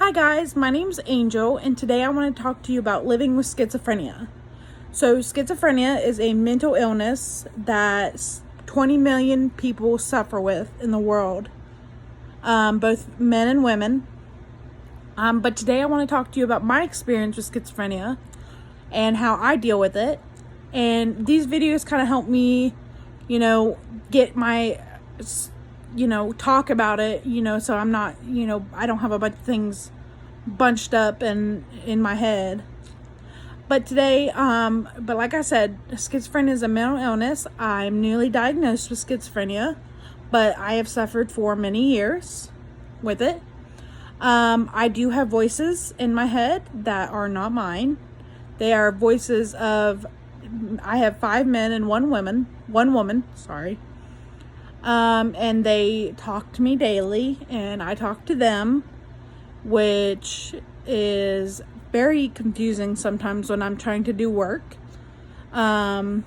Hi guys, my name's Angel, and today I want to talk to you about living with schizophrenia. So schizophrenia is a mental illness that 20 million people suffer with in the world, both men and women. But today I want to talk to you about my experience with schizophrenia and how I deal with it. And these videos kind of help me, get my, talk about it, so I'm not, I don't have a bunch of things bunched up and in my head. But today, but like I said, schizophrenia is a mental illness. I'm newly diagnosed with schizophrenia, but I have suffered for many years with it. I do have voices in my head that are not mine. They are voices of, I have 5 men and 1 woman, sorry. And they talk to me daily and I talk to them, which is very confusing sometimes when I'm trying to do work. Dealing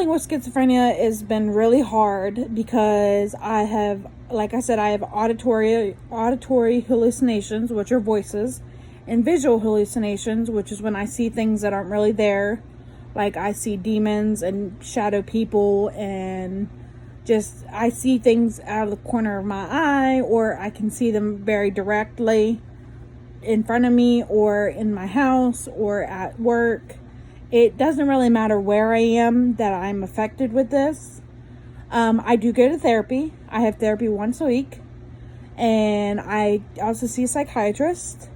with schizophrenia has been really hard because I have, like I said, I have auditory hallucinations, which are voices, and visual hallucinations, which is when I see things that aren't really there. Like I see demons and shadow people, and just I see things out of the corner of my eye, or I can see them very directly in front of me, or in my house, or at work. It doesn't really matter where I am that I'm affected with this. I do go to therapy. I have therapy once a week, and I also see a psychiatrist.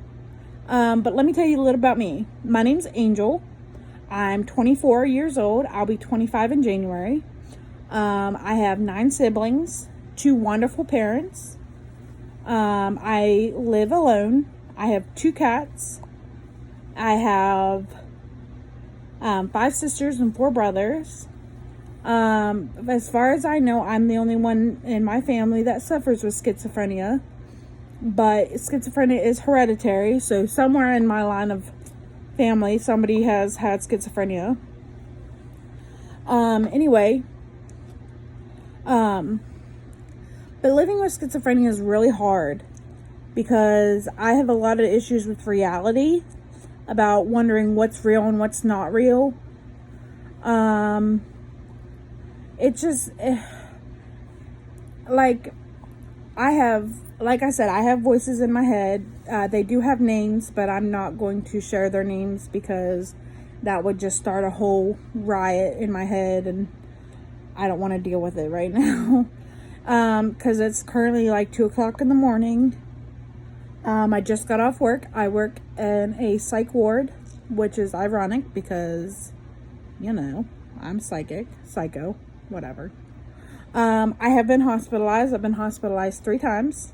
But let me tell you a little about me. My name's Angel. I'm 24 years old. I'll be 25 in January. I have 9 siblings, 2 wonderful parents. I live alone. I have 2 cats. I have 5 sisters and 4 brothers. As far as I know, I'm the only one in my family that suffers with schizophrenia. But schizophrenia is hereditary, so somewhere in my line of family, somebody has had schizophrenia. But living with schizophrenia is really hard because I have a lot of issues with reality, about wondering what's real and what's not real. It's just like I said, I have voices in my head. They do have names, but I'm not going to share their names because that would just start a whole riot in my head, and I don't want to deal with it right now. Because it's currently like 2 o'clock in the morning. I just got off work. I work in a psych ward, which is ironic because, I'm psycho, whatever. I have been hospitalized. I've been hospitalized 3 times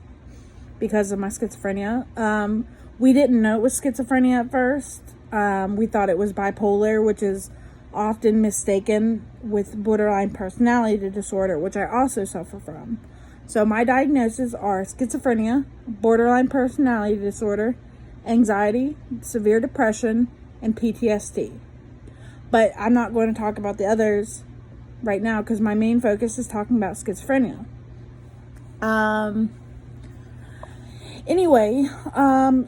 because of my schizophrenia. We didn't know it was schizophrenia at first. We thought it was bipolar, which is often mistaken with borderline personality disorder, which I also suffer from. So my diagnoses are schizophrenia, borderline personality disorder, anxiety, severe depression, and PTSD. But I'm not going to talk about the others right now because my main focus is talking about schizophrenia.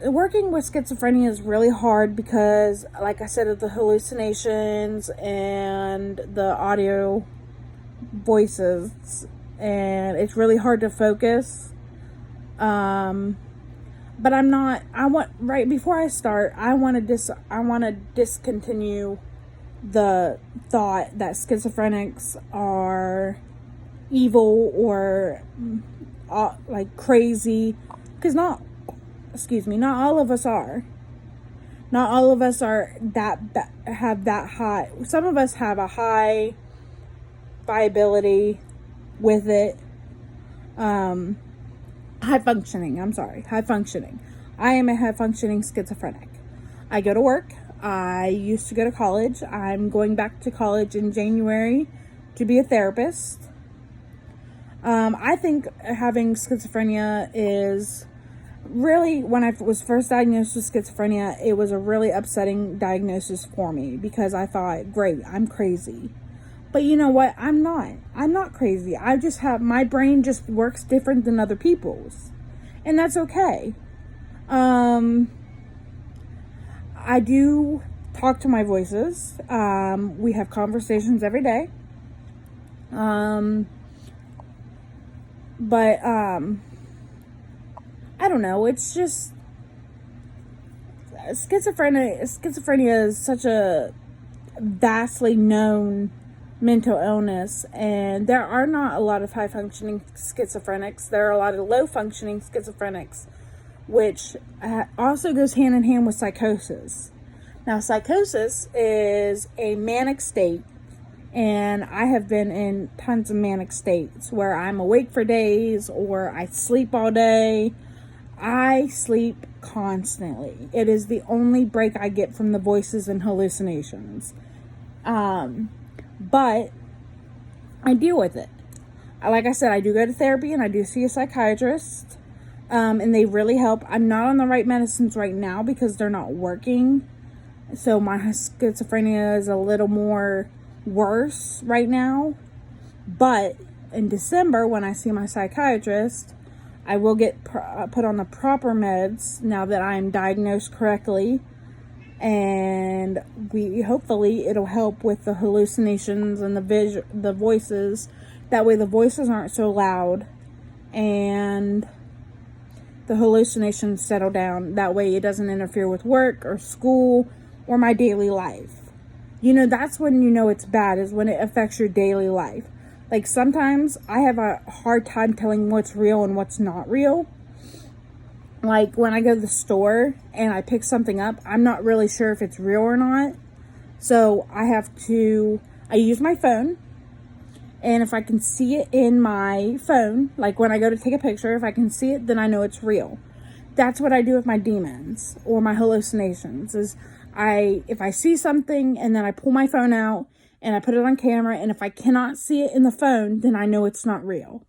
Working with schizophrenia is really hard because, like I said, of the hallucinations and the audio voices, and it's really hard to focus. But right before I start, I want to discontinue the thought that schizophrenics are evil or like crazy, because not all of us are. Not all of us are have that high. Some of us have a high viability with it. High functioning. I am a high functioning schizophrenic. I go to work. I used to go to college. I'm going back to college in January to be a therapist. I think having schizophrenia is really, when I was first diagnosed with schizophrenia, it was a really upsetting diagnosis for me because I thought, great, I'm crazy. But you know what? I'm not crazy. I just have, my brain just works different than other people's. And that's okay. I do talk to my voices. We have conversations every day. But I don't know. It's just schizophrenia is such a vastly known mental illness, and there are not a lot of high functioning schizophrenics. There are a lot of low functioning schizophrenics, which also goes hand in hand with psychosis. Now, psychosis is a manic state, and I have been in tons of manic states where I'm awake for days or I sleep all day. I sleep constantly. It is the only break I get from the voices and hallucinations. But I deal with it. Like I said, I do go to therapy and I do see a psychiatrist. And they really help. I'm not on the right medicines right now because they're not working. So my schizophrenia is a little more worse right now. But in December, when I see my psychiatrist, I will get put on the proper meds now that I'm diagnosed correctly. And hopefully it'll help with the hallucinations and the voices. That way the voices aren't so loud and the hallucinations settle down. That way it doesn't interfere with work or school or my daily life. You know, that's when you know it's bad, is when it affects your daily life. Like, sometimes I have a hard time telling what's real and what's not real. Like, when I go to the store and I pick something up, I'm not really sure if it's real or not. So I use my phone. And if I can see it in my phone, like when I go to take a picture, if I can see it, then I know it's real. That's what I do with my demons or my hallucinations, is if I see something and then I pull my phone out and I put it on camera, and if I cannot see it in the phone, then I know it's not real.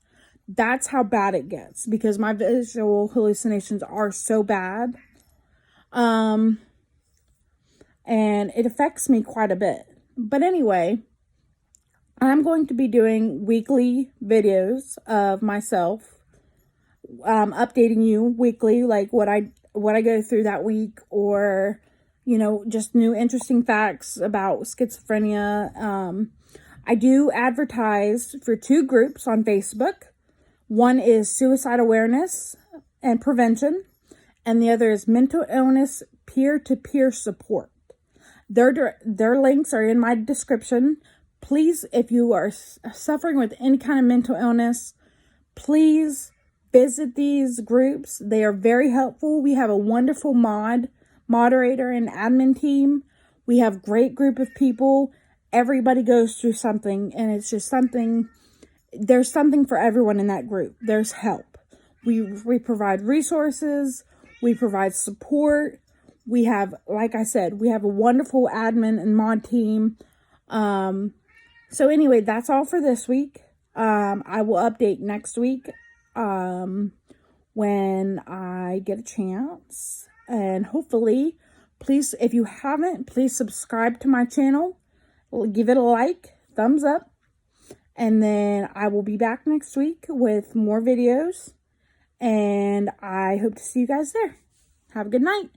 That's how bad it gets, because my visual hallucinations are so bad. And it affects me quite a bit. But anyway, I'm going to be doing weekly videos of myself, updating you weekly, like what I go through that week, or, you know, just new interesting facts about schizophrenia. I do advertise for 2 groups on Facebook. One is suicide awareness and prevention, and the other is mental illness peer-to-peer support. Their links are in my description. Please, if you are suffering with any kind of mental illness, please visit these groups. They are very helpful. We have a wonderful moderator and admin team. We have great group of people. Everybody goes through something, and it's just something. There's something for everyone in that group. There's help. We provide resources. We provide support. We have, like I said, we have a wonderful admin and mod team. So anyway, that's all for this week. I will update next week when I get a chance. And hopefully, please, if you haven't, please subscribe to my channel. Give it a like, thumbs up. And then I will be back next week with more videos. And I hope to see you guys there. Have a good night.